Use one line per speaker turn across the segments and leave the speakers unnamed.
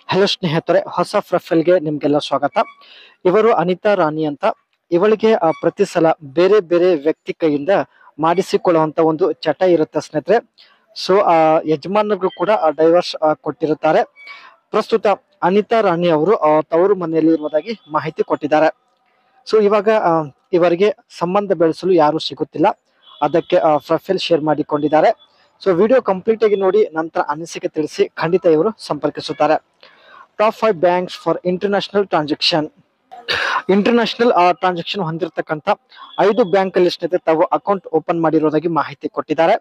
Hello ಸ್ನೇಹಿತರೆ, ಹೊಸ ಪ್ರೊಫೈಲ್ಗೆ ನಿಮ್ಗೆಲ್ಲ ಸ್ವಾಗತ. ಇವರು ಅನಿತಾ ರಾಣಿ ಅಂತ. ಇವಳಿಗೆ ಪ್ರತಿ ಸಲ ಬೇರೆ ಬೇರೆ ವ್ಯಕ್ತಿ ಕೈಯಿಂದ ಮಾಡಿಸಿಕೊಳ್ಳುವಂತ ಒಂದು ಚಟ ಇರುತ್ತೆ ಸ್ನೇಹಿತರೆ. ಸೊ ಯಜಮಾನರಿಗೂ ಕೂಡ ಡೈವರ್ಸ್ ಕೊಟ್ಟಿರುತ್ತಾರೆ. ಪ್ರಸ್ತುತ ಅನಿತಾ ರಾಣಿ ಅವರು ತವರು ಮನೆಯಲ್ಲಿ ಇರುವುದಾಗಿ ಮಾಹಿತಿ ಕೊಟ್ಟಿದ್ದಾರೆ. ಸೊ ಇವಾಗ ಇವರಿಗೆ ಸಂಬಂಧ ಬೆಳೆಸಲು ಯಾರು ಸಿಗುತ್ತಿಲ್ಲ, ಅದಕ್ಕೆ ಪ್ರೊಫೈಲ್ ಶೇರ್ ಮಾಡಿಕೊಂಡಿದ್ದಾರೆ. ಸೊ ವಿಡಿಯೋ ಕಂಪ್ಲೀಟ್ ಆಗಿ ನೋಡಿ ನಂತರ ಅನಿಸಿಕೆ ತಿಳಿಸಿ ಖಂಡಿತ ಇವರು ಸಂಪರ್ಕಿಸುತ್ತಾರೆ. Top 5 banks for international transaction. International transaction ಹೊಂದಿರತಕ್ಕಂತ 5 ಬ್ಯಾಂಕ್ ಅಲ್ಲಿ ಸ್ನೇಹಿತರೆ ತಾವು ಅಕೌಂಟ್ ಓಪನ್ ಮಾಡಿರೋದಾಗಿ ಮಾಹಿತಿ ಕೊಟ್ಟಿದ್ದಾರೆ.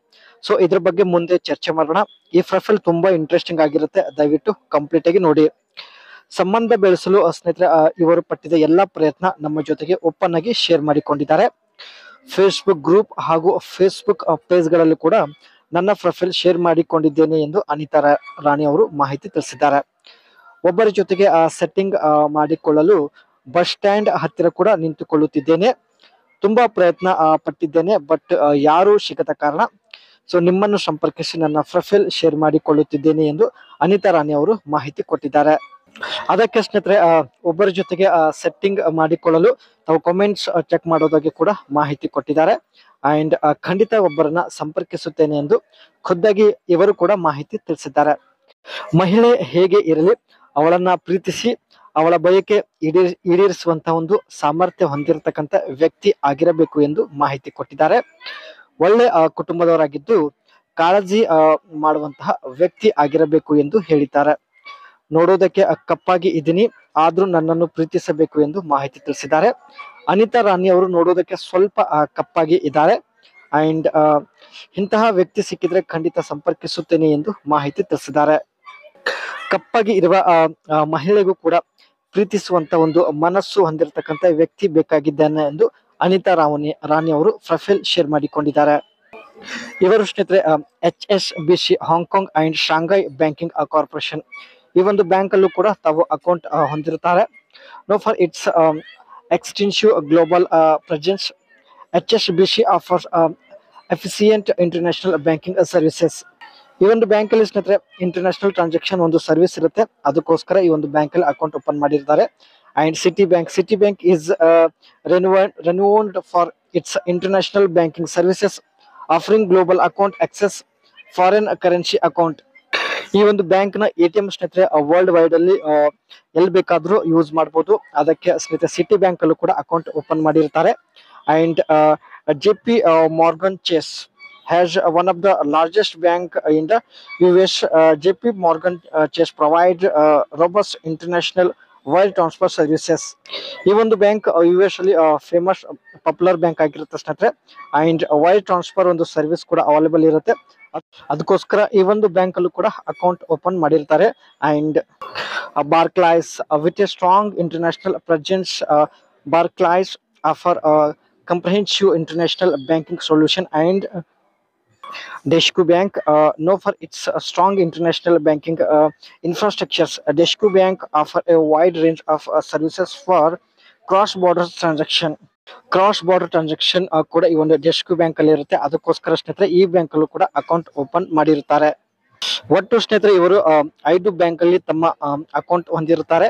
ಸೊ ಇದ್ರ ಬಗ್ಗೆ ಮುಂದೆ ಚರ್ಚೆ ಮಾಡೋಣ. ಈ ಪ್ರೊಫೈಲ್ ತುಂಬಾ ಇಂಟ್ರೆಸ್ಟಿಂಗ್ ಆಗಿರುತ್ತೆ, ದಯವಿಟ್ಟು ಕಂಪ್ಲೀಟ್ ಆಗಿ ನೋಡಿ. ಸಂಬಂಧ ಬೆಳೆಸಲು ಸ್ನೇಹಿತರೆ ಇವರು ಪಟ್ಟಿದ ಎಲ್ಲಾ ಪ್ರಯತ್ನ ನಮ್ಮ ಜೊತೆಗೆ ಓಪನ್ ಆಗಿ ಶೇರ್ ಮಾಡಿಕೊಂಡಿದ್ದಾರೆ. ಫೇಸ್ಬುಕ್ ಗ್ರೂಪ್ ಹಾಗೂ ಫೇಸ್ಬುಕ್ ಪೇಜ್ ಗಳಲ್ಲೂ ಕೂಡ ನನ್ನ ಪ್ರೊಫೈಲ್ ಶೇರ್ ಮಾಡಿಕೊಂಡಿದ್ದೇನೆ ಎಂದು ಅನಿತಾ ರಾಣಿ ಅವರು ಮಾಹಿತಿ ತಿಳಿಸಿದ್ದಾರೆ. ಒಬ್ಬರ ಜೊತೆಗೆ ಸೆಟ್ಟಿಂಗ್ ಮಾಡಿಕೊಳ್ಳಲು ಬಸ್ ಸ್ಟ್ಯಾಂಡ್ ಹತ್ತಿರ ಕೂಡ ನಿಂತುಕೊಳ್ಳುತ್ತಿದ್ದೇನೆ. ತುಂಬಾ ಪ್ರಯತ್ನ ಪಟ್ಟಿದ್ದೇನೆ, ಬಟ್ ಯಾರು ಸಿಗದ ಕಾರಣ ಸೊ ನಿಮ್ಮನ್ನು ಸಂಪರ್ಕಿಸಿ ನನ್ನ ಪ್ರೊಫೈಲ್ ಶೇರ್ ಮಾಡಿಕೊಳ್ಳುತ್ತಿದ್ದೇನೆ ಎಂದು ಅನಿತಾ ರಾಣಿ ಅವರು ಮಾಹಿತಿ ಕೊಟ್ಟಿದ್ದಾರೆ. ಅದಕ್ಕೆ ಸ್ನೇಹಿತರೆ ಒಬ್ಬರ ಜೊತೆಗೆ ಸೆಟ್ಟಿಂಗ್ ಮಾಡಿಕೊಳ್ಳಲು ತಾವು ಕಾಮೆಂಟ್ಸ್ ಚೆಕ್ ಮಾಡೋದಾಗಿ ಕೂಡ ಮಾಹಿತಿ ಕೊಟ್ಟಿದ್ದಾರೆ. ಅಂಡ್ ಖಂಡಿತ ಒಬ್ಬರನ್ನ ಸಂಪರ್ಕಿಸುತ್ತೇನೆ ಎಂದು ಖುದ್ದಾಗಿ ಇವರು ಕೂಡ ಮಾಹಿತಿ ತಿಳಿಸಿದ್ದಾರೆ. ಮಹಿಳೆ ಹೇಗೆ ಇರಲಿ, ಅವಳನ್ನ ಪ್ರೀತಿಸಿ ಅವಳ ಬಯಕೆ ಈಡೇರಿಸುವಂತಹ ಒಂದು ಸಾಮರ್ಥ್ಯ ಹೊಂದಿರತಕ್ಕಂತ ವ್ಯಕ್ತಿ ಆಗಿರಬೇಕು ಎಂದು ಮಾಹಿತಿ ಕೊಟ್ಟಿದ್ದಾರೆ. ಒಳ್ಳೆ ಕುಟುಂಬದವರಾಗಿದ್ದು ಕಾಳಜಿ ಮಾಡುವಂತಹ ವ್ಯಕ್ತಿ ಆಗಿರಬೇಕು ಎಂದು ಹೇಳಿದ್ದಾರೆ. ನೋಡೋದಕ್ಕೆ ಕಪ್ಪಾಗಿ ಇದ್ದೀನಿ, ಆದ್ರೂ ನನ್ನನ್ನು ಪ್ರೀತಿಸಬೇಕು ಎಂದು ಮಾಹಿತಿ ತಿಳಿಸಿದ್ದಾರೆ. ಅನಿತಾ ರಾಣಿ ಅವರು ನೋಡೋದಕ್ಕೆ ಸ್ವಲ್ಪ ಕಪ್ಪಾಗಿ ಇದ್ದಾರೆ. ಅಂಡ್ ಇಂತಹ ವ್ಯಕ್ತಿ ಸಿಕ್ಕಿದ್ರೆ ಖಂಡಿತ ಸಂಪರ್ಕಿಸುತ್ತೇನೆ ಎಂದು ಮಾಹಿತಿ ತಿಳಿಸಿದ್ದಾರೆ. ಕಪ್ಪಾಗಿ ಇರುವ ಮಹಿಳೆಗೂ ಕೂಡ ಪ್ರೀತಿಸುವಂತ ಒಂದು ಮನಸ್ಸು ಹೊಂದಿರತಕ್ಕಂತ ವ್ಯಕ್ತಿ ಬೇಕಾಗಿದ್ದಾನೆ ಎಂದು ಅನಿತಾ ರಾಣಿ ಅವರು ಪ್ರೊಫೈಲ್ ಶೇರ್ ಮಾಡಿಕೊಂಡಿದ್ದಾರೆ. ಇವರು ಸ್ನೇಹಿತರೆ HSBC Hong Kong and Shanghai banking corporation ಈ ಒಂದು ಬ್ಯಾಂಕ್ ಅಲ್ಲೂ ಕೂಡ ತಾವು ಅಕೌಂಟ್ ಹೊಂದಿರುತ್ತಾರೆ. Known for its extensive global presence. HSBC offers efficient international banking services. ಈ ಒಂದು ಬ್ಯಾಂಕ್ ಅಲ್ಲಿ ಸ್ನೇಹಿತರೆ ಇಂಟರ್ನ್ಯಾಷನಲ್ ಟ್ರಾನ್ಸಾಕ್ಷನ್ ಒಂದು ಸರ್ವಿಸ್ ಇರುತ್ತೆ, ಅದಕ್ಕೋಸ್ಕರ ಈ ಒಂದು ಬ್ಯಾಂಕ್ ಅಲ್ಲಿ ಅಕೌಂಟ್ ಓಪನ್ ಮಾಡಿರ್ತಾರೆ. And Citibank is renowned for its international banking services offering global account access foreign currency account. ಈ ಒಂದು ಬ್ಯಾಂಕ್ ನ ATM ಸ್ನೇಹಿತರೆ ವರ್ಲ್ಡ್ ವೈಡ್ ಅಲ್ಲಿ ಎಲ್ಲಿ ಬೇಕಾದ್ರೂ ಯೂಸ್ ಮಾಡಬಹುದು. ಅದಕ್ಕೆ ಸ್ನೇಹಿತರೆ ಸಿಟಿ ಬ್ಯಾಂಕ್ ಅಲ್ಲೂ ಕೂಡ ಅಕೌಂಟ್ ಓಪನ್ ಮಾಡಿರ್ತಾರೆ. And JP Morgan Chase has one of the largest bank in the US. JP Morgan Chase provide robust international wire transfer services. ಈ ಒಂದು ಬ್ಯಾಂಕ್ US ಅಲ್ಲಿ ಫೇಮಸ್ ಪಾಪ್ಯುಲರ್ ಬ್ಯಾಂಕ್ ಆಗಿರುತ್ತೆ ಸ್ನೇಹಿತರೆ. And wire transfer ಒಂದು service ಕೂಡ available ಇರುತ್ತೆ, ಅದಕ್ಕೋಸ್ಕರ ಈ ಒಂದು ಬ್ಯಾಂಕ್ ಅಲ್ಲೂ ಕೂಡ ಅಕೌಂಟ್ ಓಪನ್ ಮಾಡಿರ್ತಾರೆ. And Barclays with a strong international presence, Barclays offer comprehensive international banking solution. And Deshku Bank known for its strong international banking infrastructures. Deshku Bank offer a wide range of services for cross-border transaction. Cross transaction ಕೂಡ ಈ ಒಂದು desk bank ಅಲ್ಲಿ ಇರುತ್ತೆ, ಅದಕ್ಕೋಸ್ಕರ ಸ್ನೇಹಿತರೆ ಈ bank ಅಲ್ಲೂ ಕೂಡ ಅಕೌಂಟ್ ಓಪನ್ ಮಾಡಿರ್ತಾರೆ. ಒಟ್ಟು ಸ್ನೇಹಿತರೆ ಇವರು 5 ಬ್ಯಾಂಕ್ ಅಲ್ಲಿ ತಮ್ಮ ಅಕೌಂಟ್ ಹೊಂದಿರುತ್ತಾರೆ.